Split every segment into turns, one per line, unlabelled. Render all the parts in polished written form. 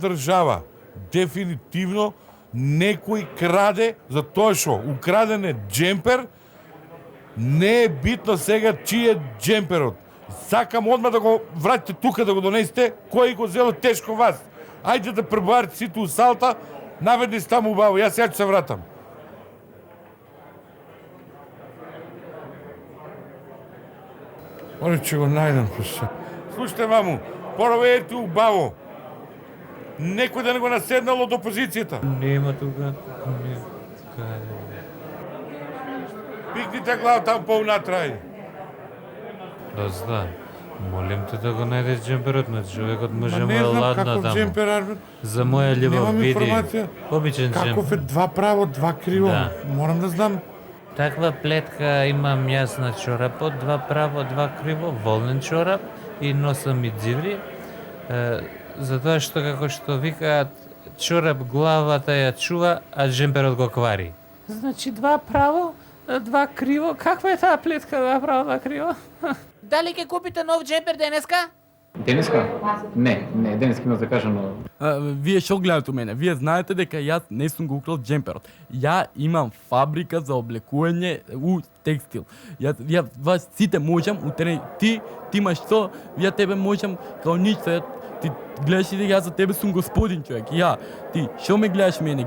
држава дефинитивно некој краде, затоа што украден е джемпер, не е битно сега чиј е джемперот. Сакам одма да го вратите тука, да го донесете, кој го зело тешко вас. Ајде да пребарите сите у салта, наведни се таму убаво, јас сега ќе се вратам. Оне ќе го најдам. Слушайте, маму, проведете убаво. Некој да не го наседнал од опозицијата.
Нема тука.
Пикните глава таму поунатрај.
Да знам. Молим те да го најдеш джемперот на човекот, може му
Не
е
знам
ладно
каков
таму.
джемпер, Арбен.
За моја љубов
Немам
види.
информација.
Обичен
Каков
джемпер.
е два право, два криво.
Да.
Морам да знам.
Таква плетка имам јас на чорапот, два право, два криво, волнен чорап и носам и дзиври. Затоа што како што викаат, чорап главата ја чува, а джемперот го квари. Значи два право, два криво. Каква е таа плетка, два право, два криво?
Дали ќе купите нов джемпер денеска?
Денеска? Не, денеска има закажано.
Вие што гледате у мене? Вие знаете дека јас не сум го украл джемперот. Ја имам фабрика за облекување у текстил. Ја вас сите можам, ти имаш што, ја тебе можам као ништо. Ти гледаш и дека јас за тебе сум господин човек. Ти што ме гледаш мене?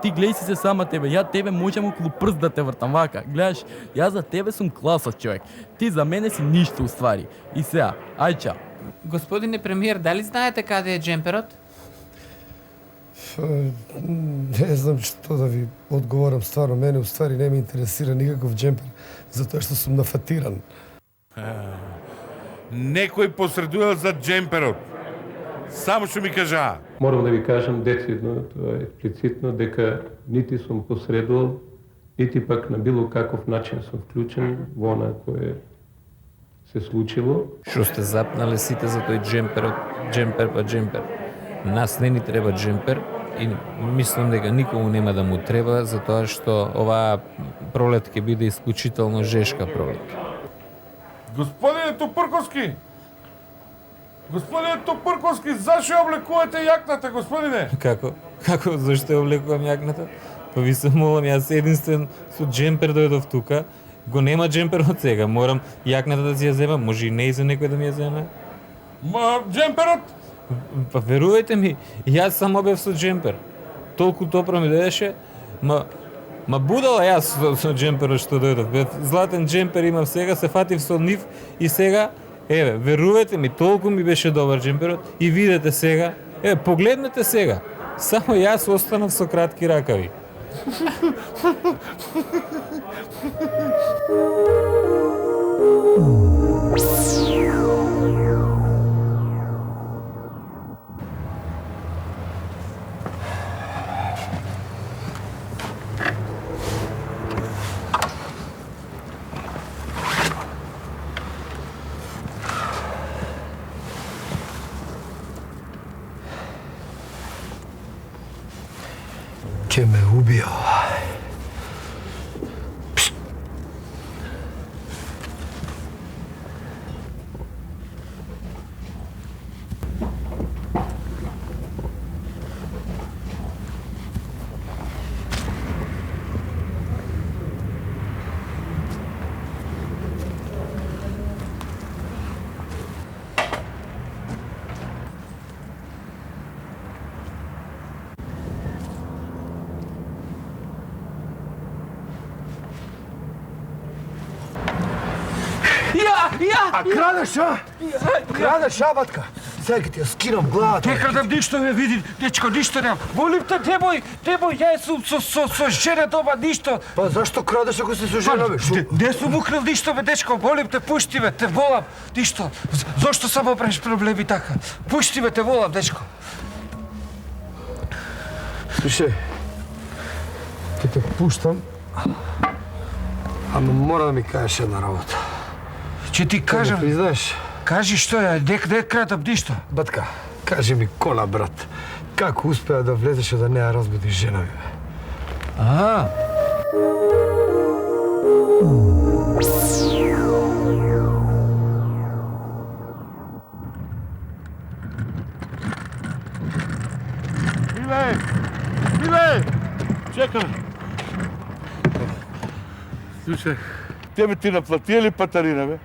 Ти гледај си се сама тебе. Ја тебе можам околу прст да те вртам вака. Гледаш, јас за тебе сум класа човек. Ти за мене си ништо уствари. И сега, ај чао.
Господине премиер, дали знаете каде е джемперот?
Не знам што да ви одговорам, стварно мене уствари не ме интересира никаков джемпер, затоа што сум нафатиран.
Некој посредувал за джемперот. Само што ми кажа.
Морам да ви кажам децидно, тоа е експлицитно, дека нити сум посредувал, нити пак на било каков начин сум вклучен во она кое се случило.
Што сте запнале сите за тој джемпер. Нас не ни треба джемпер и мислам дека никому нема да му треба, затоа што оваа пролет ќе биде исклучително жешка пролет.
Господине Тупурковски! Господине Тупурковски, зашо ја облекувате јакната, господине?
Како? Зашто ја облекувам јакната? Па ви се молам, јас единствен со джемпер дојдов тука, го нема джемперот сега, морам јакната да си ја земам, може и не за некој да ми ја земе.
Ма, джемперот?
Па верувајте ми, јас само бев со джемпер. Толку топро ми дојдеше, ма будала јас со джемперот што дојдов. Бев златен джемпер имам сега, се фатив со нив и сега, еве, верувајте ми, толку ми беше добар джемперот и видете сега, еве, погледнете сега. Само јас останав со кратки ракави.
Ќе ме убија. А крадеш, а? Крадеш, а, батка? Сега ќе ти ја скинам главата.
Не крадам ништо, ме види, дечко, ништо немам. Молим те, демој, ја сум со жена дома, ништо.
Па зашто крадеш ако си со жена, бе?
Не сум украл ништо, бе, дечко, молим те, пушти ме, те волам, ништо. Зошто само правиш проблеми така? Пушти ме, те волам, дечко.
Слушај, ќе те пуштам, ама мора да ми кажеш една работа.
Ќе ти кажам.
Ќе признаеш?
Кажи што е, не крадам ништо.
Батка, кажи ми кона, брат. Како успеа да влезеш и да не ја разбудиш жена ми, бе?
Миле! Чекай! Слушай, тебе ти наплати ли патарина, бе?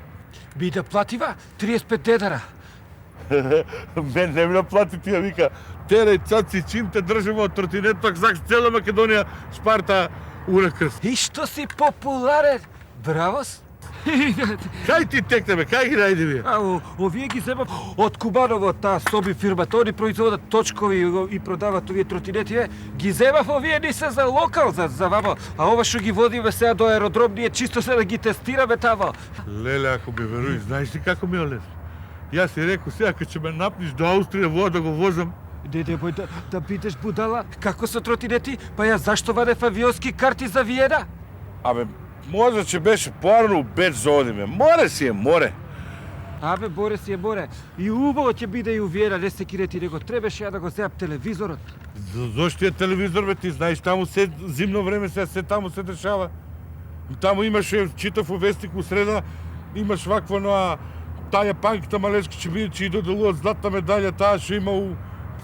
Би да платива 35 дедара.
Мен не ми наплати тия, вика. Тере, цаци, чим те држимо од тротинет, пак знак цела Македонија, Спарта, унакрст.
И што си популарен. Бравос.
Кај ти текне, бе, кај ги најди вие?
Овие ги земав од Кубаново, таа соби фирма. Тони производат точкови и продават овие тротинети. Ги земав овие ни се за локал, за вамо. А ова што ги водиме сега до аеродром, ние чисто се да ги тестираме тамо.
Леле, ако ме веруиш, знаеш ли како ми е лесно? Јас си рекол, сега кога ќе ме напниш до Австрија, вода да го возам.
Не бој да бидеш будала. Како со тротинети? Па ја зашто вадев авионски карти за Виена?
Абе, може ќе беше порано у Беч за одиме. Море си е море.
Абе, боре си е море. И убаво ќе биде и у Виена, не се кирети, него требаше ја да го земам телевизорот.
Зошто е телевизор, бе, ти знаеш, таму се зимно време се таму се дешава. Таму имаше, читав у вестник у среда, имаш вакво на таа јапанката малечка ќе биде, ќе и доделуват златна медаља, таа што има у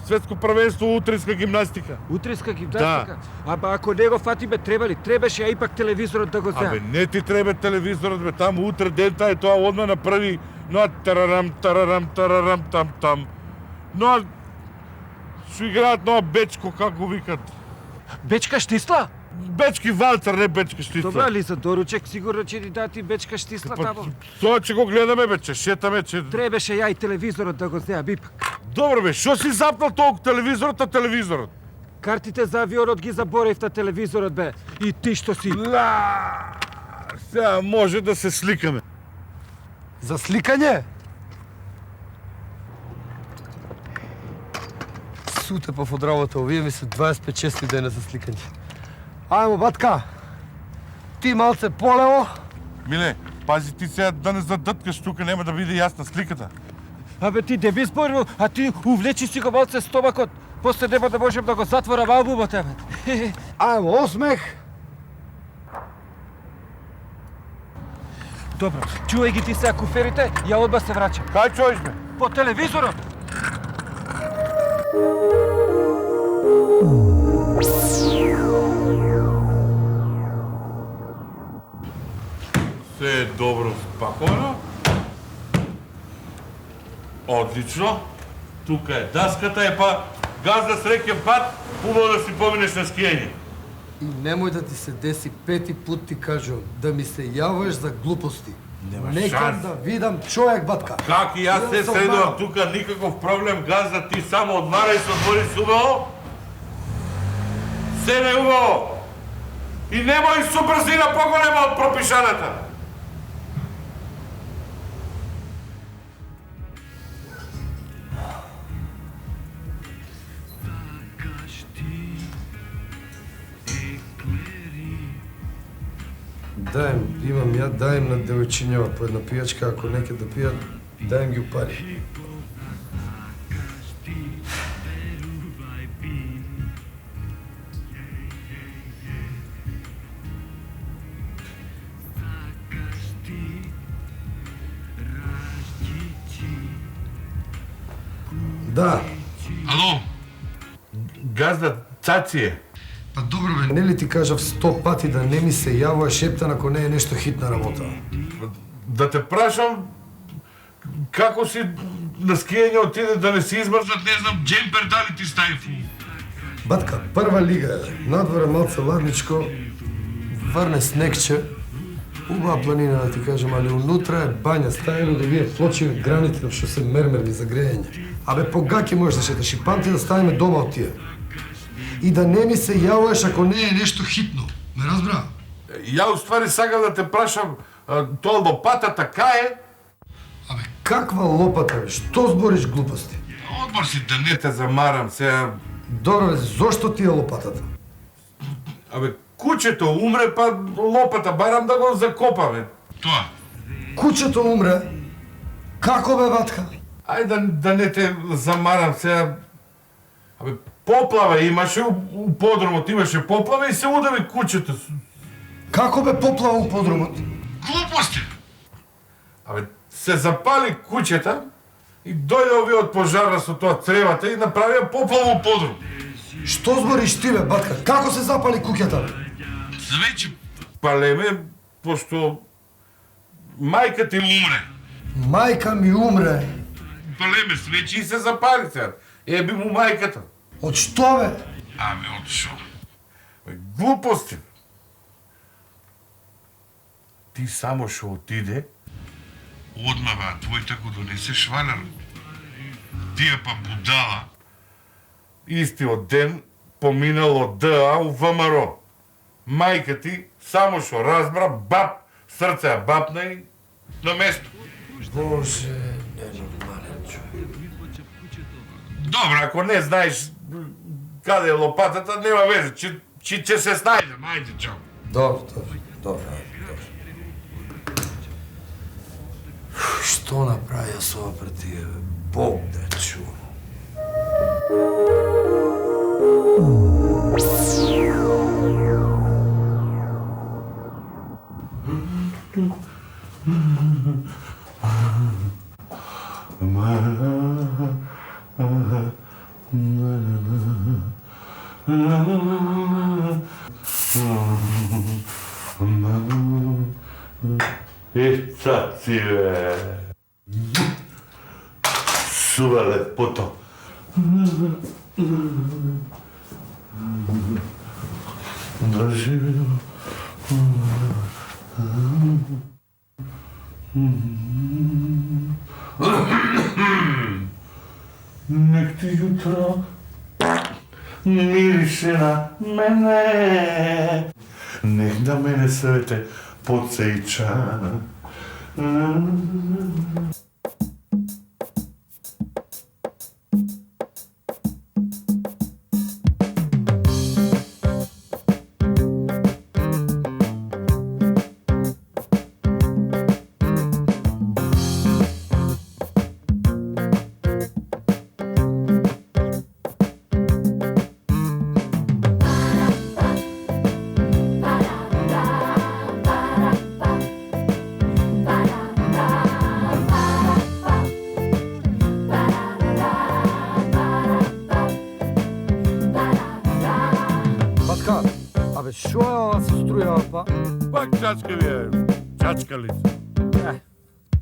светско првенство утреска гимнастика.
Утреска гимнастика? Да. Аба ако не го фатиме, требаше ја ипак телевизорот да го земам.
Абе, не ти треба телевизорот, бе, таму утре дента е тоа одма направи но тарарам там. Но што играат но Бечко, како го викат.
Бечка штисла?
Бечки валцар, не Бечка штисла.
Добра ли за доручек, сигурно ќе ни дати Бечка штисла тамо.
Тоа ќе го гледаме, бе, ќе шетаме, ќе...
Требаше ја и телевизорот да го земам ипак.
Добро, бе, што си запнал толку телевизорот?
Картите за авионот ги заборев на телевизорот, бе. И ти што си?
Сега може да се сликаме.
За сликање? Сутепав од работа, овие ми се 25 дена за сликање. Ајмо, батка! Ти малце полево?
Миле, пази ти сега да не задъткаш тука, нема да биде јасна сликата.
Абе ти не би зборил, а ти увлечи си го малце стомакот. После нема да можем да го затворам албумот, еве.
Ајмо, осмех!
Добро, чувај ги ти сега куферите, ја одма се враќам.
Кај чуеш, бе?
По телевизорот!
Се е добро спакоено. Одлично. Тука е даската, е па газда среќен пат, убаво да си поминеш на скијање.
И немој да ти се деси 5 пут ти кажувам, да ми се јаваш за глупости. Некам да видам човек, батка.
Как и јас се средувам тука, никаков проблем, газда ти само одмарај се одмори се убаво. Седај убаво. И немој со брзина поголема од пропишаната.
Имам ја, даjem на девојчињава по една пијачка, ако не ке да пијат, даjem ги пари. Да.
Ало? Газда, цаци е.
Па добро бе, нели ти кажав 100 пати да не ми се јавува шептан ако не е нешто хитна работа?
Да те прашам како си на скијање отиде да не си измрзнат, не знам, джемпер дали ти стави фу.
Батка, прва лига е. Надвора малце ладничко, врне снегче, убава планина да ти кажам, али унутра е бања, стајано да вие флочи граните што се мермерни за грејење. Абе погаки можеш да шеташ и памти да ставиме дома од тие. И да не ми се јавуваш ако не е нешто хитно. Ме разбра?
Ја уствари сакам да те прашам, тоа лопатата кај е?
Абе, каква лопата, бе? Што збориш глупости?
Одмор си да не те замарам сега.
Добро, бе, зошто ти е лопатата?
Абе, кучето умре, па лопата барам да го закопа, бе. Тоа.
Кучето умре? Како бе, батка?
Ајде да не те замарам сега. Абе, поплава имаше, у подрумот имаше поплава и се удави кучето.
Како бе поплава у подрумот?
Глупости! Абе, се запали кучета и дојде овие од пожарна со тоа цревата и направија поплава у подрум.
Што збориш ти, бе, батка? Како се запали куќата?
Свеќе палеме, пошто мајка ти умре.
Мајка ми умре.
Палеме свеќе и се запали сега. Еби му мајката.
Од што, бе?
Ами, од шо? Глупости. Ти само шо отиде, одмава твојта го донесе швалер. Тие па будала. Истиот ден поминало ДА у ВМРО. Мајка ти само шо разбра, бап, срце бапна и на место.
Боже, ненормален човек.
Добро, ако не знаеш каде е лопатата, нема везе, ќе се снајдем, ајде, чао.
Добро. Што направи јас ова пред тие, бе? Бог да чува.
Цаци, бе. Сува лепото. Држи ми. Нек ти јутро мирише на мене. Нек да мене свете подсеќа.
Шо е ова се струја, па?
Пак чачка ви е, чачкалица.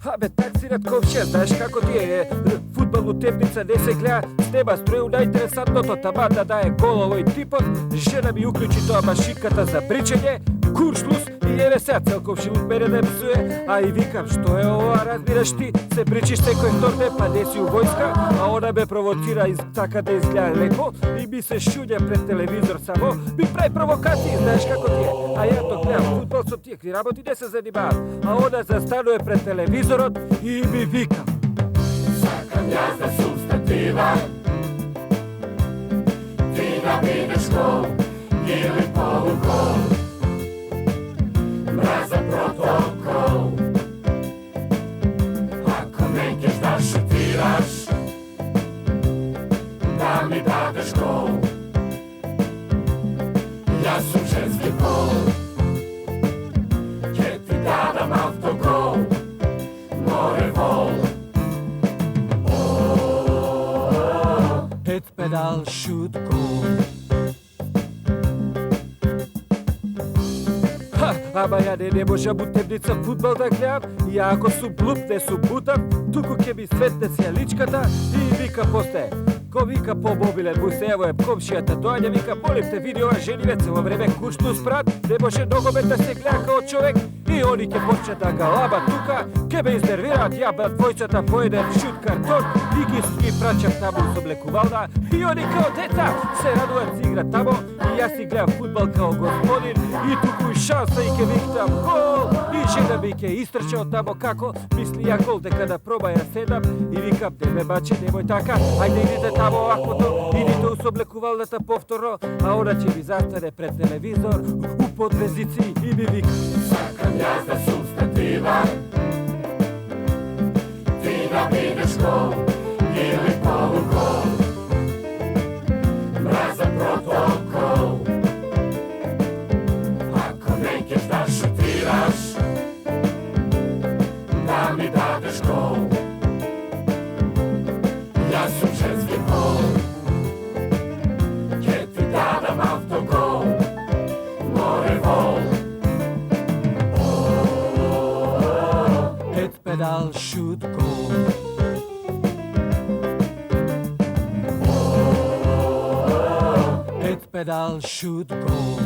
Абе, таксират ковче, знаеш како ти е, фудбалну тепница не се гледа, с неба струја најинтересантното тама да дае гол овој типот, жена ми уклучи тоа машинката за бричење, куршлус и еве сега целковши мене да псуе, а и викам, што е ова, разбираш ти, се бричиш секој вторник, па не си у војска, а она ме провоцира така да изгледа леко и ми се шуѓа пред телевизор само, ми прави провокации, знаеш како ти е, а ја то гледам фудбал со тие работи не се занимавам, а она застанува пред телевизорот и ми вика.
Сакам јас да сум статива, ти да бидеш гол или полугол. Мраза протокол, ако не ќеш да шутираш, да ми дадеш гол. Јас сум женски пол, ќе ти дадам автогол. Море вол.
Head pedal, shoot, goal. Ама ја не можам у темница фудбал да гледам, и ако сум глуп не сум бутав, туку ќе ми светне сјаличката и вика постае. Ко вика по мобилен му се евоем комшијата доаѓа, вика молим те види ова женивец во време курштус брат, не може ногомет да се гледа као човек и они ќе почнат да ga лаба тука, ќе ме изнервираат ја брат двојцата по еден шут картон и ги праќам таму со облекувална и они као деца се радуваат си играт тамо и јас си гледам фудбал као господин и туку и шанса и ќе викнам гол и жена ми ќе истрча од тамо како мисли ја гол дека да проба ја седам и викам не ме баче немој така, ајде идите тамо оваквото, идите у соблекувалната повторно, а она ќе ми застане пред телевизор у подвезици и ми вика.
Сакам јас да сум статива, ти да бидеш гол или полугол. Мраза протокол, ако не ќеш да шутираш, да ми дадеш гол. Јас сум женски пол, ќе
pedal should go.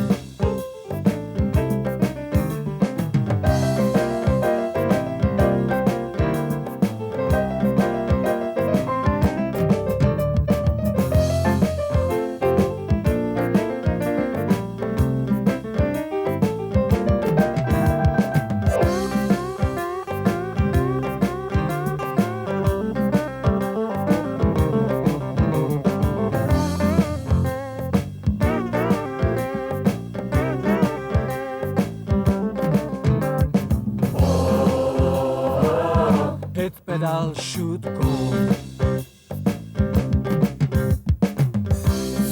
That pedal should go.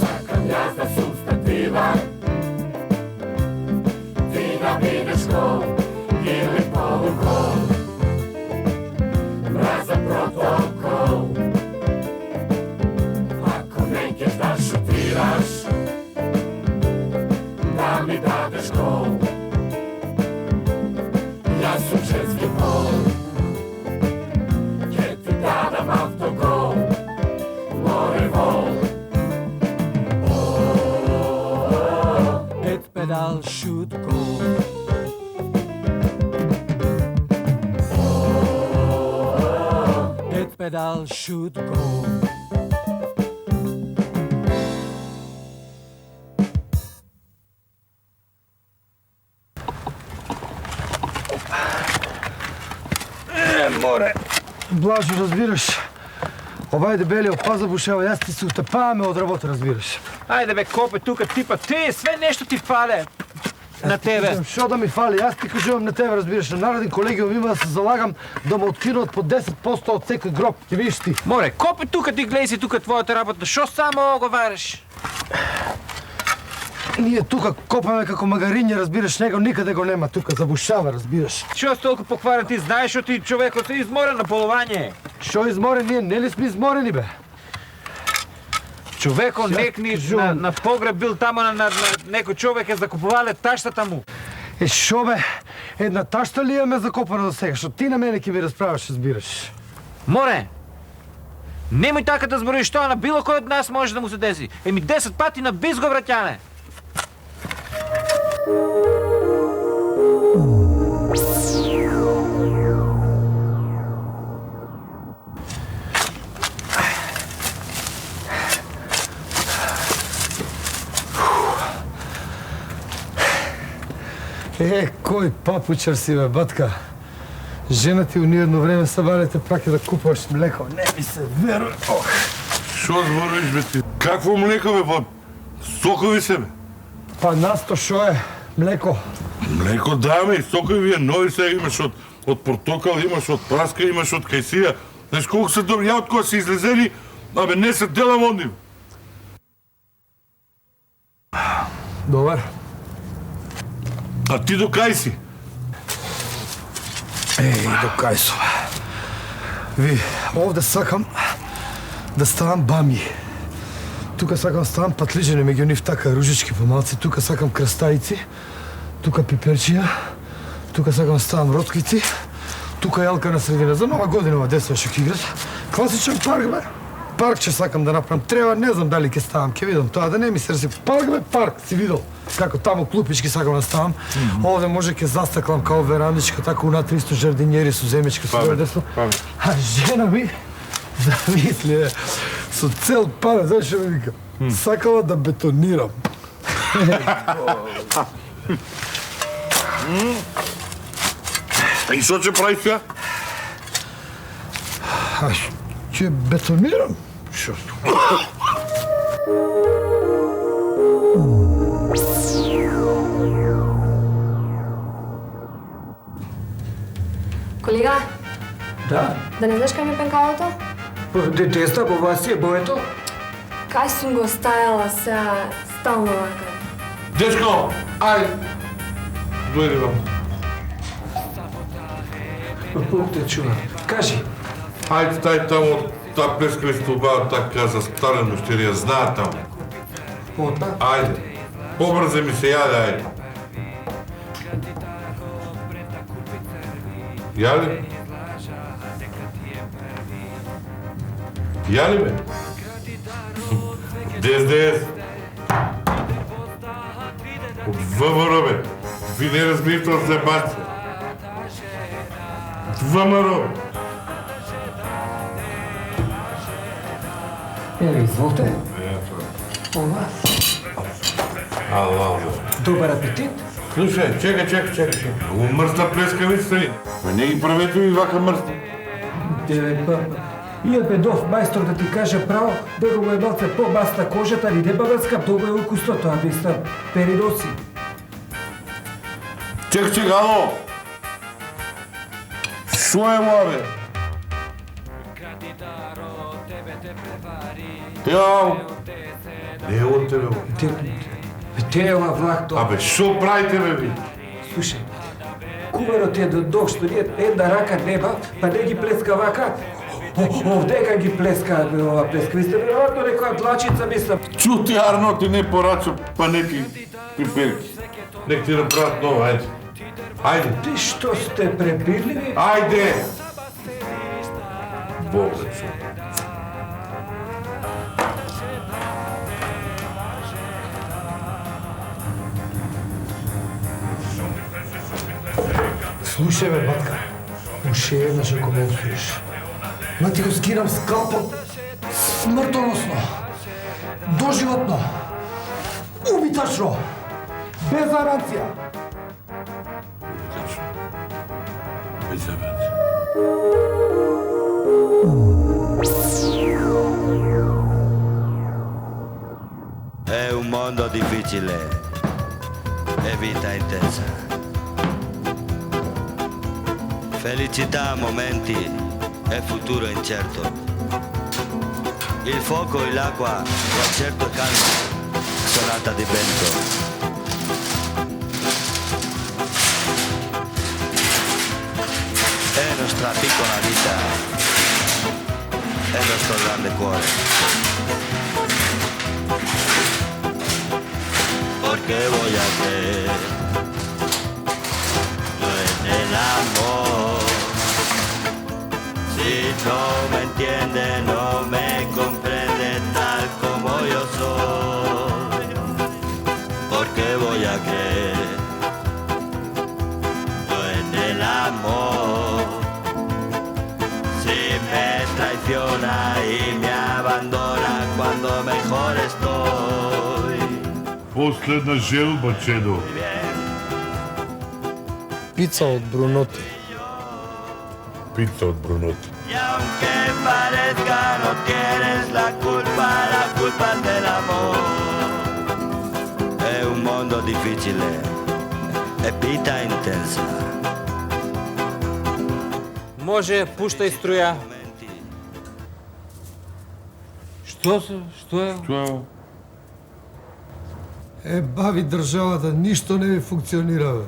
Sacam jaz da substantiva, ti da vidiš ko ili polukol, mraza protokol. Ako nekeš da šutiraš, da mi dadeš gol. Ja sam ženski pol, dadam autogol, more vol.
That pedal should go. That pedal should go.
More, Blažo, разбираш. Ова е дебелия опаза бушева, аз ти се утъпаваме от работа, разбираш.
Ajde be, Kopе, тука типа, ти, sve нещо ти фале на тебе.
Що да ми фали? Аз ти кажувам на тебе, разбираш. На нареден колегиум има да се залагам да ме откинат по 10% от всеки гроб. Ти видиш ти.
Море, Kopе, тука ти гледай си, тука твоята работа. Що само оговаряш?
Ние тука копаме како магариня, разбираш, него никъде го нема тука, забушава, разбираш.
Що си толкова похвален? Ти знаеш, що ти човекът си изморен на полование.
Що изморен? Ние не ли сме изморени, бе?
Човеко некни на погреб бил тамо на некој човек е закупувале таштата му.
Е, шо бе? Една ташта ли имаме закопана до сега? Шо ти на мене ке ми разправяш, разбираш?
Море, немој така да збориш тоа, на било кој од нас може да му се деси. Еми 10 пати на бис го враќаме.
Кој папучар си, бе, батка? Жена ти уни едно време събаре те праки да купуваш млеко. Не ми се веруе. Ох.
Шо збориш, бе ти? Какво млеко, бе, па? Сокови се, бе?
Па насто шо е? Млеко.
Млеко, да, ме, и сокови вие нови сега имаш от портокал, имаш от праска, имаш от кайсија. Знаеш колко са добри, ја от која си излезели, абе не се делам од нив.
Добар.
А ти до кај си?
До кај сум. Ви, овде сакам да ставам бами. Тука сакам да ставам патлиџени меѓу нив така ружички помалци, тука сакам крстаици, тука пиперчија, тука сакам да ставам ротквици, тука јалка на средина. За нова година ова децата што ќе играт. Класичен парк, бе. Парк ќе сакам да направам. Треба, не знам дали ќе ставам, ќе видам тоа, да не ми се рази. Парк, бе, парк, си видел. Како таму клупички сакам да ставам. Овде може ќе застаклам као верандичка, така унатре исто жардинјери со земечка со тоа десно. А жена ми, замисли, бе, со цел памет, знаеш што ми вика? Сакала да бетонирам.
И што ќе правиш сега?
Ќе бетонирам? Што?
Колега,
Да?
да не знаеш кај ми пенкалото?
Детеста, по вас е боето?
Кај сум го ставила сега стално вака?
Дечко, ај! Дојди вам.
Бог те чува. Кажи.
Ајде, тај таму, та плескали столба, така за старено ще ја знаат таму.
Ота?
Ајде, побрзе ми се јаде, ајде. Јали? Јали бе? Дес. От ВМРО, бе. Ви не разбирате от зебация. От ВМРО.
Изволте.
Ето.
У вас.
Ало.
Добър апетит.
Слушай, чекай. Много мръсна плескавица ли? Не ги правете ми вака мръсна.
Ия бедов майстор да ти кажа право, да го е малце по-басна кожата, ali не българска, много е укусно, това би са переноси.
Чекай, ало! Шо е, бе? Тео! Не е от тебе, бе.
Тео, влак, то.
Абе, шо правите, бе, ви?
Слушай, кумено ти е дошло, ние една рака неба, па не ги плеска вака, овдека ги плеска, ова плеска. Ви сте вероятно некоја длачица, мислам.
Чути, Арно, ти не порача панети пиперки. Нек ти направят нова, айде. Айде.
Ти що сте пребирливи?
Айде! Богачо.
Слушай, бе, батка. Уши еднаш ако ме усвиеш. Ма ти го скирам скалпот смъртоносно. Доживотно. Убитачно. Без гаранция.
Без гаранция.
È un mondo difficile e vita intensa. Felicità a momenti e futuro incerto. Il fuoco e l'acqua, concerto e calma, sonata di vento. È nostra piccola vita, è nostro grande cuore. Porque voy a creer en el amor. Si no me entiende, no me comprende tal como yo soy. Porque voy a creer en el amor. Si me traiciona y me abandona cuando mejor estoy.
Последна желба, чедо.
Пица от Бруноти.
Пица от Бруноти.
Y aunque parezca no tienes la culpa es del amor. È un mondo difficile e vita intensa.
Може, пущай струя. Що се? Що е?
Бави државата, ништо не ви функционира, бе.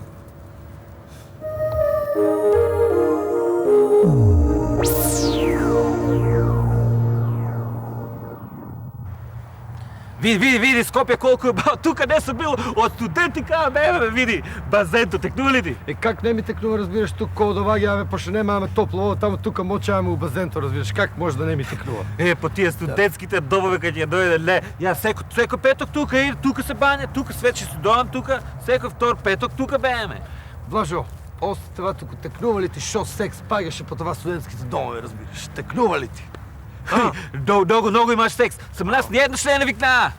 Види, Скопje колко е бал. Тука не съм бил от студенти, бе, види. Базенто, текнува ли ти?
Как не ми текнува, разбираш, тук коло да ваги, па ще нямаме топло вода, там тука мочаваме у базенто, разбираш, как може да не ми текнува?
По тия студентските домове, като я дойде, ле, я всеко петък тука и тука се баня, тука свечи студоан, тука, всеко втор петък тука бееме.
Блажо, още това тук текнува ли ти, шо секс пагаше по това студентските домове, разбираш, текнува ли ти?
Много имаш секс, съм нас ни едно ще не викна.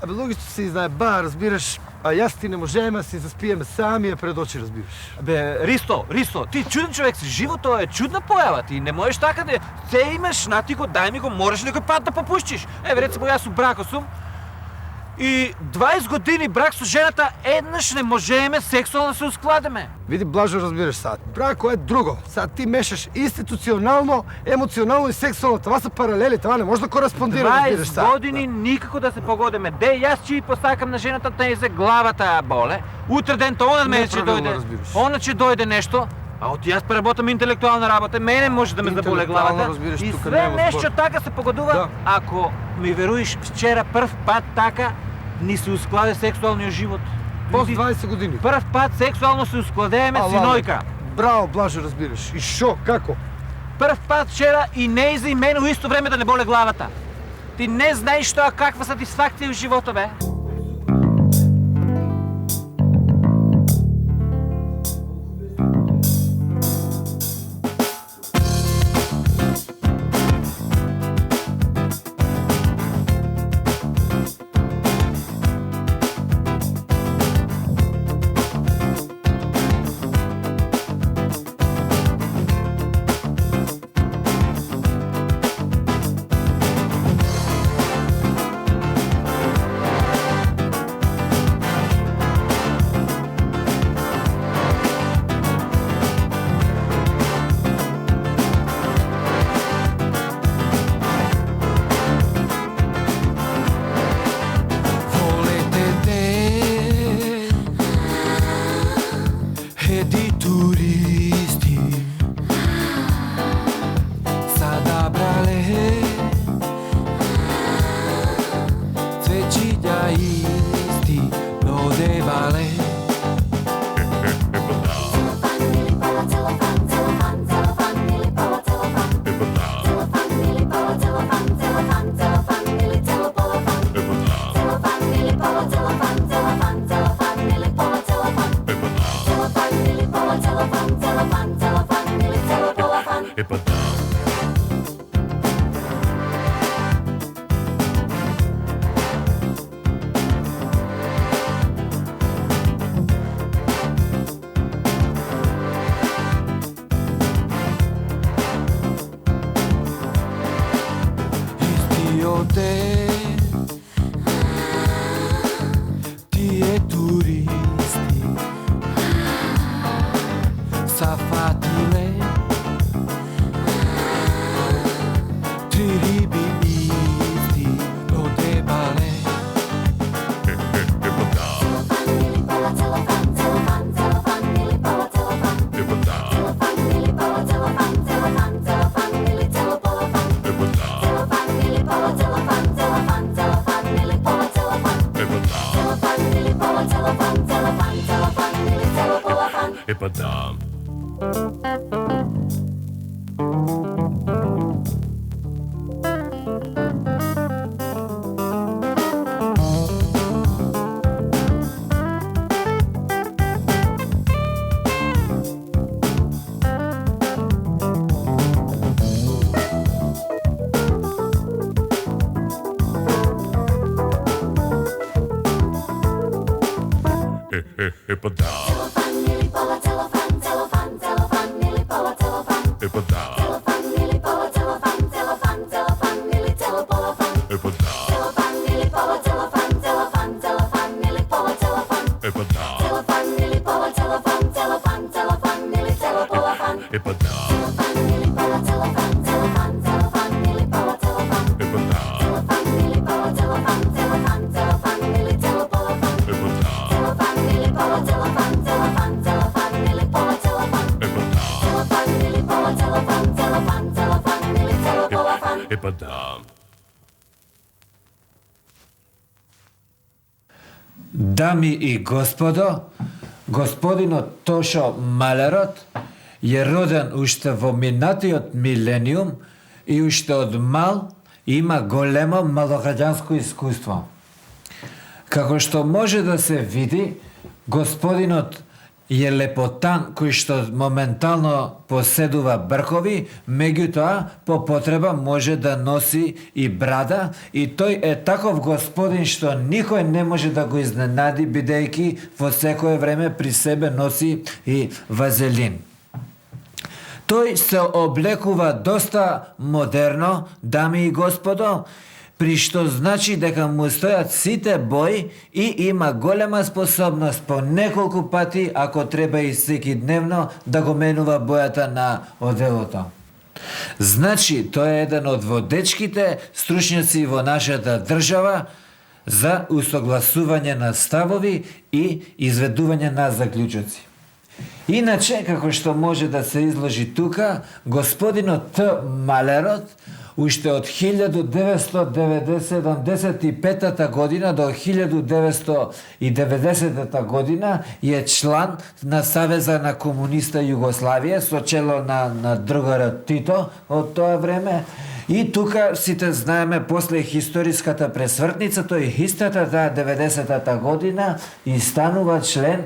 Абе, логично си знаеба, разбираш, а аз ти не можем да си заспиеме сами я пред очи, разбираш.
Бе, Ристо, ти чуден човек си, живото е чудна поява, ти не можеш така да се имаш, нати го, дай ми го, можеш ли го пат да попущиш? Recimo, аз брако съм и 20 години брак с жената, еднъж не можеме сексуално да се ускладеме.
Види, Блажо, разбираш сега, брако е друго. Сега ти мешаш институционално, емоционално и сексуално. Това са паралели, това не може да кореспондира, разбираш сега.
20 години никако да се погодиме. Де, аз чи посакам на жената, тъй за главата боле. Утре ден то на мен ще дойде. Она ще дойде нещо. А от аз преработам интелектуална работа, мене може да ме заболе главата. И sve нещо така се погодува. Да. Ако ми веруеш, вчера пръв път така ни се ускладе сексуалния живот.
После 20 години.
Пръв път сексуално се ускладееме синойка.
Браво, Блажо, разбираш. И шо, како?
Пръв път вчера и не и за и мен у исто време да не боле главата. Ти не знаеш това каква сатисфакция в живота, бе.
Е па да. Е па да. Е па да. Е па да. Е па да. Е па да. Е па да.
Дами и господо, господинот Тошо Малерот е роден уште во минатиот милениум и уште од мал има големо малограѓанско искуство. Како што може да се види, господинот е лепотан кој што моментално поседува бркови, меѓутоа по потреба може да носи и брада и тој е таков господин што никој не може да го изненади бидејќи во секое време при себе носи и вазелин. Тој се облекува доста модерно, дами и господо, при што значи дека му стојат сите бои и има голема способност по неколку пати, ако треба и секидневно, да го менува бојата на оделото. Значи, тој е еден од водечките стручњаци во нашата држава за усогласување на ставови и изведување на заклучоци. Иначе, како што може да се изложи тука, господинот Т. Малерот уште од 1975 година до 1990 година е члан на Савеза на комуниста Југославија со чело на другарот Тито од тоа време. И тука сите знаеме после историската пресвртница, тој истата 90-та година и станува член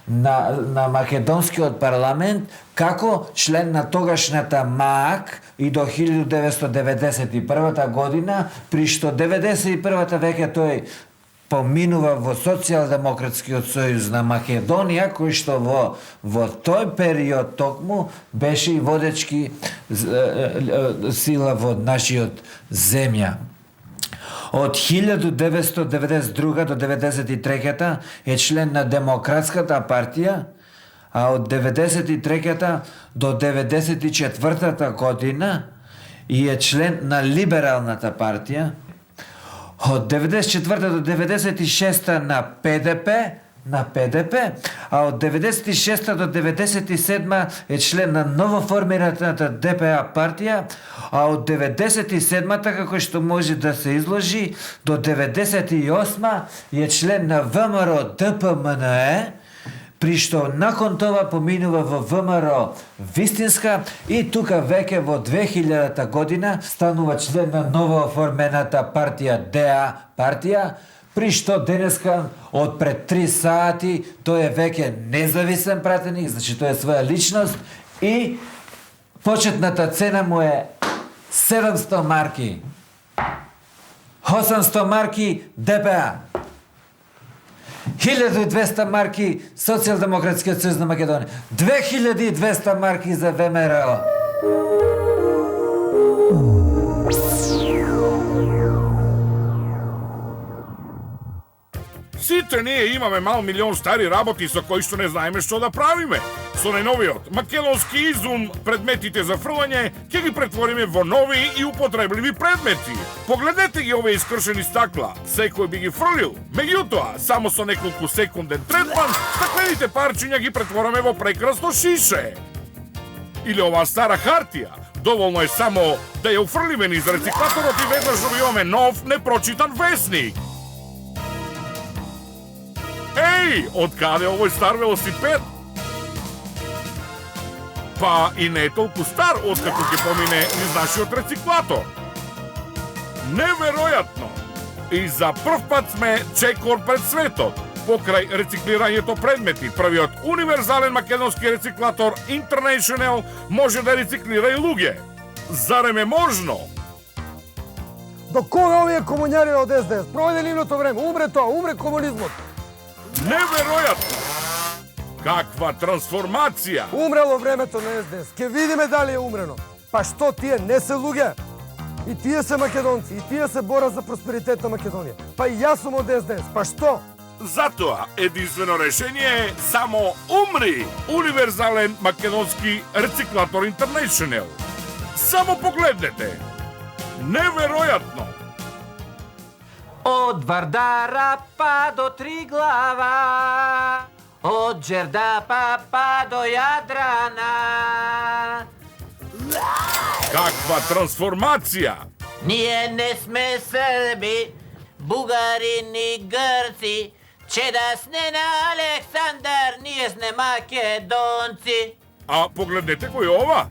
на македонскиот парламент како член на тогашната МААК и до 1991 година, при што 91-та веќе тој поминува во Социјалдемократскиот сојуз на Македонија, кој што во тој период токму беше и водечки сила во нашиот земја. Од 1992 до 1993 е член на Демократската партија, а од 1993 до 1994 година и е член на Либералната партија, од 1994 до 1996 на ПДП, а од 1996 до 1997 е член на новоформираната ДПА партија, а од 1997 како што може да се изложи до 1998 е член на ВМРО ДПМНЕ, при што након това поминува во ВМРО Вистинска и тука веќе во 2000 година станува член на новооформената партија ДА партија, при што денеска од пред 3 сати тој е веќе независен пратеник, значи тој е своја личност и почетната цена му е 700 марки. 800 марки ДПА. 1200 марки Социјалдемократскиот сојуз на Македонија. 2200 марки за ВМРО.
Сите ние имаме мал милион стари работи со кои што не знаеме што да правиме. Со најновиот македонски изум предметите за фрлање ќе ги претвориме во нови и употребливи предмети. Погледнете ги овие искршени стакла. Секој би ги фрлил. Меѓутоа, само со неколку секунден третман, стаклените парчиња ги претвораме во прекрасно шише. Или оваа стара хартија. Доволно е само да ја уфрлиме низ рециклаторот и веднаш добиваме нов, непрочитан весник. Еј, И, откаде овој стар велосипед? Па и не е толку стар, откако ќе помине низ нашиот рециклатор. Неверојатно! И за прв пат сме чекор пред светот. Покрај рециклирањето предмети, првиот универзален македонски рециклатор International може да рециклира и луѓе. Зарем е можно?
До кога овие комуњари од СДС? Проведе нивното време, умре тоа, умре комунизмот.
Неверојатно! Каква трансформација!
Умрело времето на СДС. Ке видиме дали е умрено. Па што тие не се луѓе? И тие се македонци, и тие се борат за просперитет на Македонија. Па и јас сум од СДС. Па што?
Затоа единствено решение е само умри! Универзален македонски рециклатор International. Само погледнете! Неверојатно!
Од Вардара па до Триглава, од Джердапа па до Јадрана.
Каква трансформација!
Ние не сме срби, бугари ни грци, чеда сне на Александар, ние сме македонци.
А погледнете кој е ова?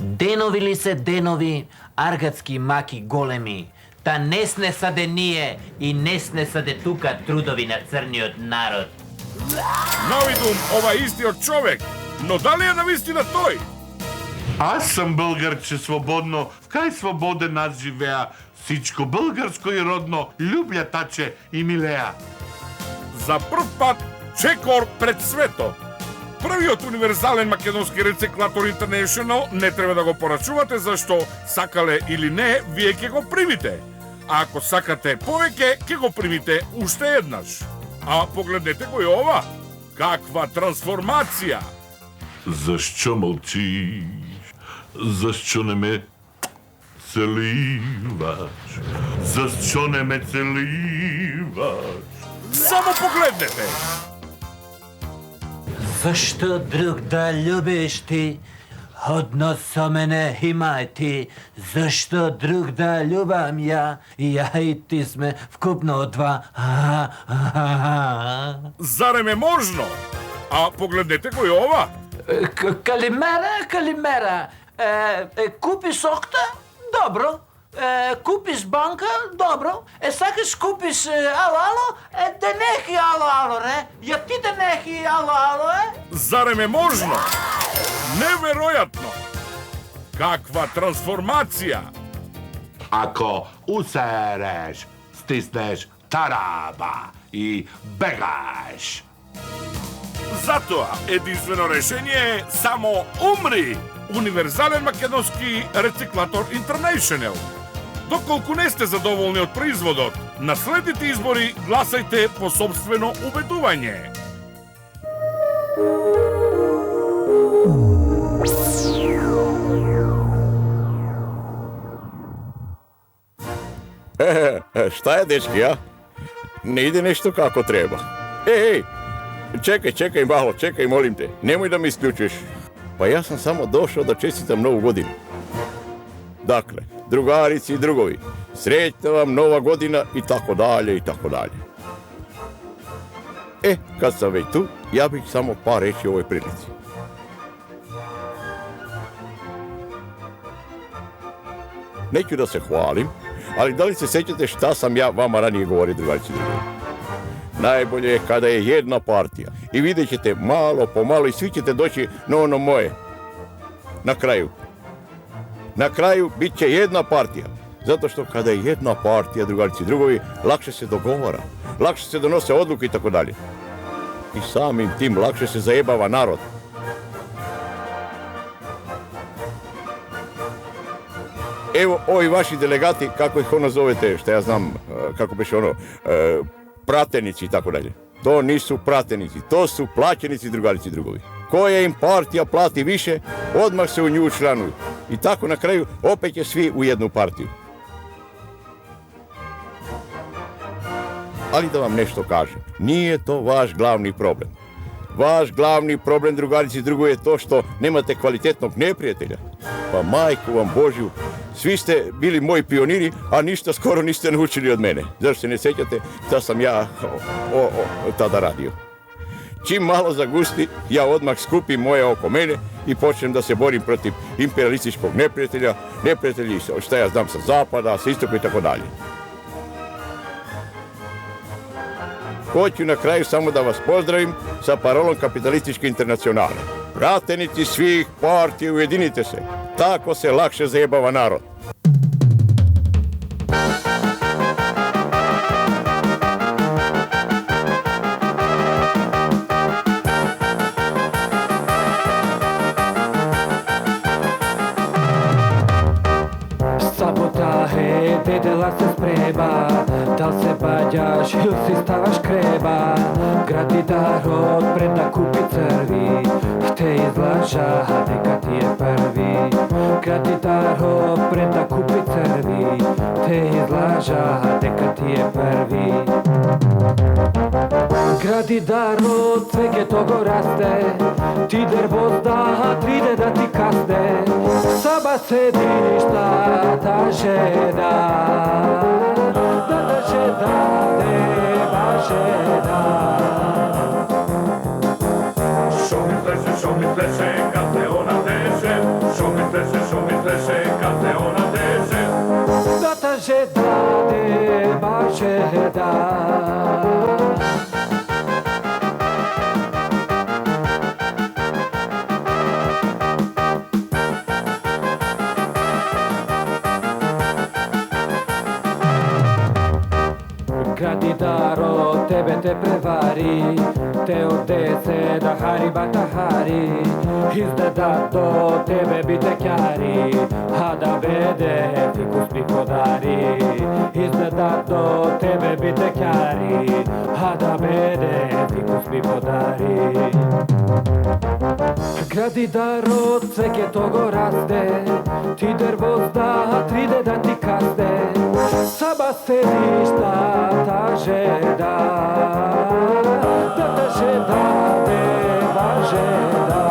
Денови ли се денови, аргатски маки големи, та не сне саде ние и не сне саде тука трудови на црниот народ.
Навидум ова истиот човек, но дали е навистина тој?
Аз сам българче свободно, в кај свободен аз живеа, всичко българско и родно, любля таче и милеа.
За прв пат чекор пред светот. Првиот универзален македонски рециклатор International не треба да го порачувате, зашто сакале или не, вие ќе го примите. А ако сакате повеќе, ќе го примите уште еднаш. А погледнете кој е ова? Каква трансформација!
Защо мълчиш? Защо не ме целиваш? Защо не ме целиваш?
Само погледнете!
Зашто друг да любиш ти? Однос со мене имај ти. Зашто друг да љубам ја? Ја и ти сме вкупно два.
Зарем е можно? А погледнете кој е ова?
Калимера, калимера. Купиш окта? Добро. Купиш банка? Добро. Сакаш купиш ало? Денехи ало, ре. Ја ти денехи ало,
Зарем е можно? Неверојатно! Каква трансформација!
Ако усереш, стиснеш тараба и бегаш.
Затоа единствено решение е само умри! Универзален македонски рециклатор International. Доколку не сте задоволни од производот, на следните избори гласајте по собствено убедување.
Šta je, dečki, a? Ne ide nešto kako treba. Ej, čekaj malo, čekaj, molim te. Nemoj da me isključuješ. Pa ja sam samo došao da čestitam Novu godinu. Dakle, drugarici i drugovi, srećna vam Nova godina i tako dalje i tako dalje. Kad sam već tu, ja bih samo par reći o ovoj prilici. Neću da se hvalim, ali da li se sjećate šta sam ja vama ranije govorio, drugarici i drugovi? Najbolje je kada je jedna partija i vidjet ćete malo po malo i svi ćete doći na ono moje. Na kraju bit će jedna partija. Zato što kada je jedna partija, drugarici i drugovi, lakše se dogovara, lakše se donose odluke i tako dalje. I samim tim lakše se zajebava narod. Evo, ovi vaši delegati, kako ih ono zovete, što ja znam, kako biše ono, pratenici i tako dalje. To nisu pratenici, to su plaćenici, drugarici i drugovi. Koja im partija plati više, odmah se u nju učlanuju. I tako na kraju opet je svi u jednu partiju. Ali da vam nešto kažem, nije to vaš glavni problem. Vaš glavni problem, drugarici i drugovi, je to što nemate kvalitetnog neprijatelja. Pa majku vam Božju, Svi ste bili moji pioniri, a ništa skoro niste naučili od mene. Zašto se ne sjećate šta sam ja tada radio? Čim malo zagusti, ja odmah skupim moje oko mene i počnem da se borim protiv imperialističkog neprijatelji, šta ja znam, sa zapada, sa istoka i tako dalje. Hoću na kraju samo da vas pozdravim sa parolom kapitalističke internacionale. Pratenici svih partija, ujedinite se. Tako se lakše zajebava narod.
Sabotahe, dedela se sprema, dal se bađaš ili si stavaš krema. Gratidaro pred da kupi crvi, te izlaža deka ti je prvi. Gratidaro pred da kupi crvi, te izlaža deka ti je prvi. Gratidaro cveke togo raste, ti dervozda tride da ti kasne. Saba sedišta ta žena, da žena, nema žena.
Šo mi pleše kad te ona veže, šo mi pleše kad te ona veže.
Da ta žena, nema žena. Gratidaro tebe te prevari, te odese da hari bata hari. Izgleda do tebe bitekjari, a da vede fikus mi podari. Izgleda do tebe bitekjari, a da vede fikus mi podari. Gratidaro cveke togo raste, ti dervozda tride da ti kaste. Saba sedišta ta žena, da ta žena nema žena.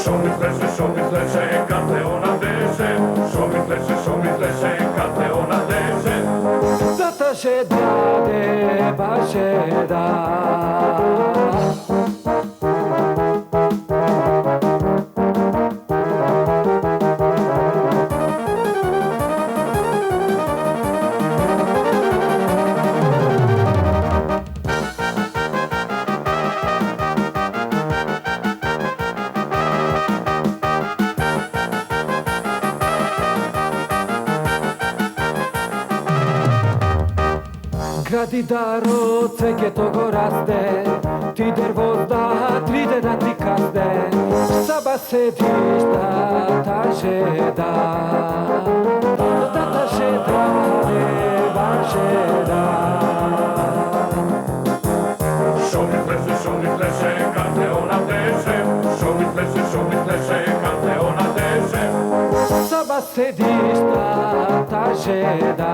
Šo mi pleše kad te ona veže, šo mi pleše kad te ona veže.
Da ta žena nema žena. Gratidaro cveke togo raste, ti dervozda tride da ti kaste. Saba sedišta ta žena, da ta žena nema žena.
Šo mi pleše kad te ona veže, šo mi pleše kad te ona veže.
Saba sedišta ta žena.